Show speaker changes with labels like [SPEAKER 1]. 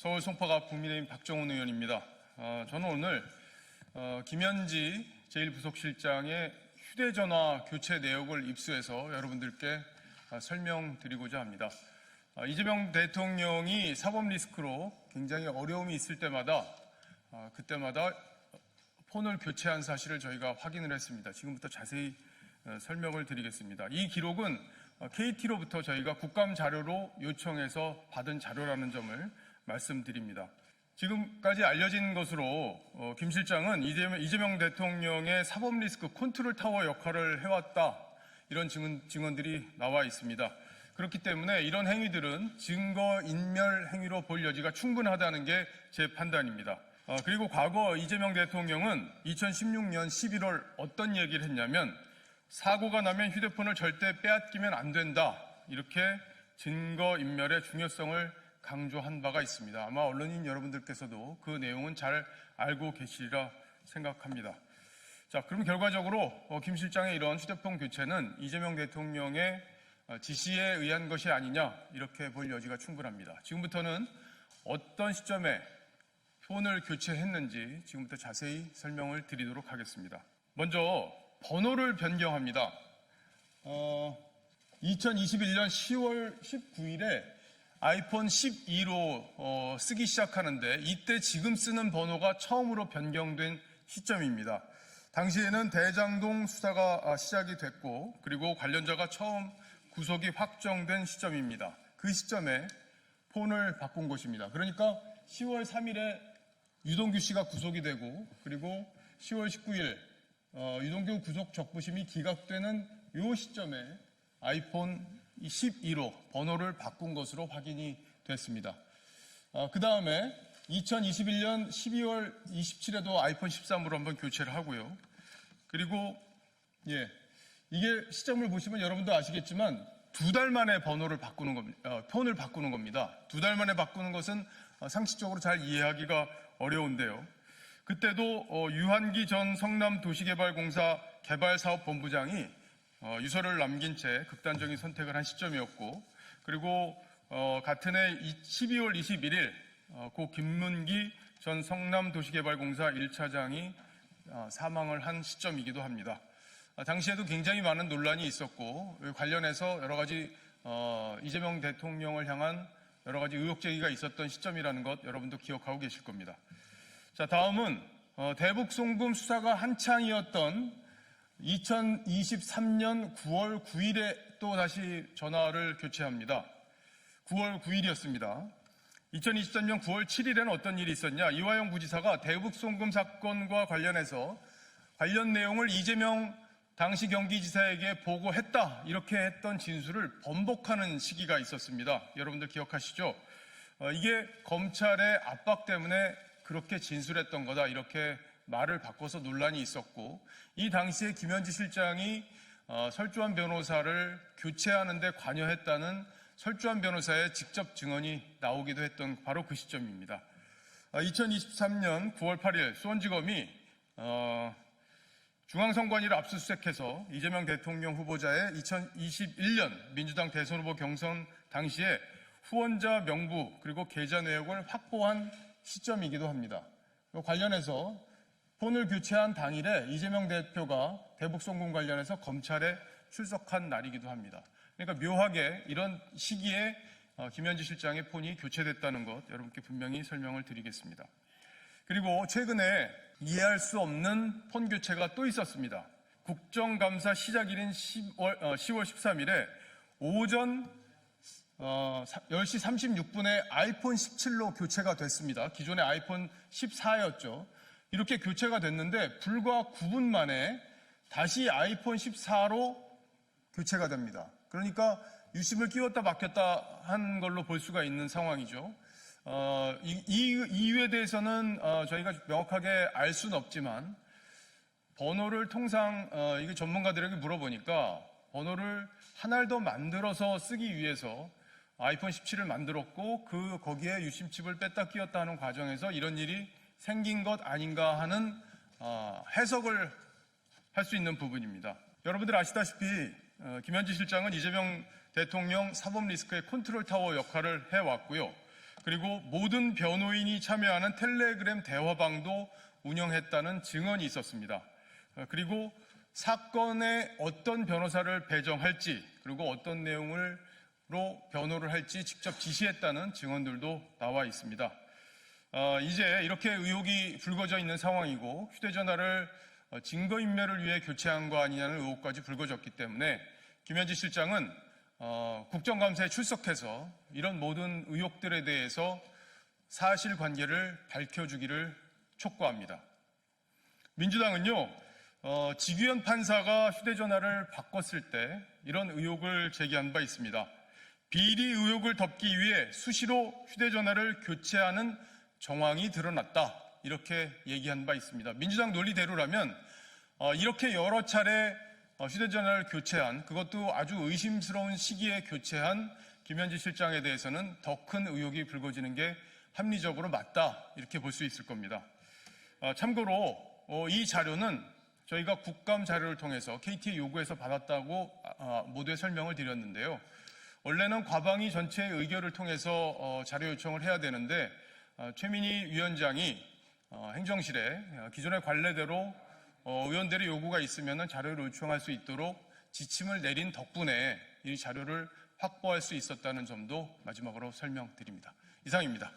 [SPEAKER 1] 서울 송파갑 국민의힘 박정훈 의원입니다. 저는 오늘 김현지 제1부속실장의 휴대전화 교체 내역을 입수해서 여러분들께 설명드리고자 합니다. 이재명 대통령이 사법 리스크로 굉장히 어려움이 있을 때마다 그때마다 폰을 교체한 사실을 저희가 확인을 했습니다. 지금부터 자세히 설명을 드리겠습니다. 이 기록은 KT로부터 저희가 국감 자료로 요청해서 받은 자료라는 점을 말씀드립니다. 지금까지 알려진 것으로 김 실장은 이재명 대통령의 사법 리스크 컨트롤 타워 역할을 해왔다, 이런 증언들이 나와 있습니다. 그렇기 때문에 이런 행위들은 증거인멸 행위로 볼 여지가 충분하다는 게 제 판단입니다. 그리고 과거 이재명 대통령은 2016년 11월 어떤 얘기를 했냐면, 사고가 나면 휴대폰을 절대 빼앗기면 안 된다, 이렇게 증거인멸의 중요성을 강조한 바가 있습니다. 아마 언론인 여러분들께서도 그 내용은 잘 알고 계시리라 생각합니다. 자, 그럼 결과적으로 김 실장의 이런 휴대폰 교체는 이재명 대통령의 지시에 의한 것이 아니냐, 이렇게 볼 여지가 충분합니다. 지금부터는 어떤 시점에 폰을 교체했는지 지금부터 자세히 설명을 드리도록 하겠습니다. 먼저 번호를 변경합니다. 2021년 10월 19일에 아이폰 12로 쓰기 시작하는데, 이때 지금 쓰는 번호가 처음으로 변경된 시점입니다. 당시에는 대장동 수사가 시작이 됐고, 그리고 관련자가 처음 구속이 확정된 시점입니다. 그 시점에 폰을 바꾼 것입니다. 그러니까 10월 3일에 유동규 씨가 구속이 되고, 그리고 10월 19일 유동규 구속 적부심이 기각되는 이 시점에 아이폰 12로 번호를 바꾼 것으로 확인이 됐습니다. 그 다음에 2021년 12월 27일에도 아이폰 13으로 한번 교체를 하고요. 그리고 이게 시점을 보시면 여러분도 아시겠지만 2달 만에 번호를 바꾸는 겁니다. 폰을 바꾸는 겁니다. 2달 만에 바꾸는 것은 상식적으로 잘 이해하기가 어려운데요. 그때도 유한기 전 성남도시개발공사 개발사업본부장이 유서를 남긴 채 극단적인 선택을 한 시점이었고, 그리고 같은 해 12월 21일 고 김문기 전 성남도시개발공사 1차장이 사망을 한 시점이기도 합니다. 당시에도 굉장히 많은 논란이 있었고, 관련해서 여러 가지 이재명 대통령을 향한 여러 가지 의혹 제기가 있었던 시점이라는 것 여러분도 기억하고 계실 겁니다. 자, 다음은 대북 송금 수사가 한창이었던 2023년 9월 9일에 또 다시 전화를 교체합니다. 9월 9일이었습니다. 2023년 9월 7일에는 어떤 일이 있었냐? 이화영 부지사가 대북 송금 사건과 관련해서 관련 내용을 이재명 당시 경기지사에게 보고했다, 이렇게 했던 진술을 번복하는 시기가 있었습니다. 여러분들 기억하시죠? 이게 검찰의 압박 때문에 그렇게 진술했던 거다, 이렇게 말을 바꿔서 논란이 있었고, 이 당시에 김현지 실장이 설주환 변호사를 교체하는 데 관여했다는 설주환 변호사의 직접 증언이 나오기도 했던 바로 그 시점입니다. 2023년 9월 8일 수원지검이 중앙선관위를 압수수색해서 이재명 대통령 후보자의 2021년 민주당 대선 후보 경선 당시에 후원자 명부 그리고 계좌 내역을 확보한 시점이기도 합니다. 관련해서 폰을 교체한 당일에 이재명 대표가 대북 송금 관련해서 검찰에 출석한 날이기도 합니다. 그러니까 묘하게 이런 시기에 김현지 실장의 폰이 교체됐다는 것 여러분께 분명히 설명을 드리겠습니다. 그리고 최근에 이해할 수 없는 폰 교체가 또 있었습니다. 국정감사 시작일인 10월 13일에 오전 10시 36분에 아이폰 17로 교체가 됐습니다. 기존의 아이폰 14였죠. 이렇게 교체가 됐는데 불과 9분 만에 다시 아이폰 14로 교체가 됩니다. 그러니까 유심을 끼웠다 막혔다 한 걸로 볼 수가 있는 상황이죠. 이 이유에 대해서는 저희가 명확하게 알 수는 없지만, 번호를 통상 이게 전문가들에게 물어보니까 번호를 하나를 더 만들어서 쓰기 위해서 아이폰 17을 만들었고, 거기에 유심칩을 뺐다 끼웠다 하는 과정에서 이런 일이 생긴 것 아닌가 하는 해석을 할 수 있는 부분입니다. 여러분들 아시다시피 김현지 실장은 이재명 대통령 사법 리스크의 컨트롤 타워 역할을 해왔고요. 그리고 모든 변호인이 참여하는 텔레그램 대화방도 운영했다는 증언이 있었습니다. 그리고 사건에 어떤 변호사를 배정할지 그리고 어떤 내용으로 변호를 할지 직접 지시했다는 증언들도 나와 있습니다. 이제 이렇게 의혹이 불거져 있는 상황이고 휴대전화를 증거인멸을 위해 교체한 거 아니냐는 의혹까지 불거졌기 때문에 김현지 실장은 국정감사에 출석해서 이런 모든 의혹들에 대해서 사실관계를 밝혀주기를 촉구합니다. 민주당은요, 지규현 판사가 휴대전화를 바꿨을 때 이런 의혹을 제기한 바 있습니다. 비리 의혹을 덮기 위해 수시로 휴대전화를 교체하는 정황이 드러났다. 이렇게 얘기한 바 있습니다. 민주당 논리대로라면 이렇게 여러 차례 휴대전화를 교체한, 그것도 아주 의심스러운 시기에 교체한 김현지 실장에 대해서는 더 큰 의혹이 불거지는 게 합리적으로 맞다. 이렇게 볼 수 있을 겁니다. 참고로 이 자료는 저희가 국감 자료를 통해서 KT의 요구에서 받았다고 모두에 설명을 드렸는데요. 원래는 과방위 전체의 의결을 통해서 자료 요청을 해야 되는데 최민희 위원장이 행정실에 기존의 관례대로 의원들의 요구가 있으면 자료를 요청할 수 있도록 지침을 내린 덕분에 이 자료를 확보할 수 있었다는 점도 마지막으로 설명드립니다. 이상입니다.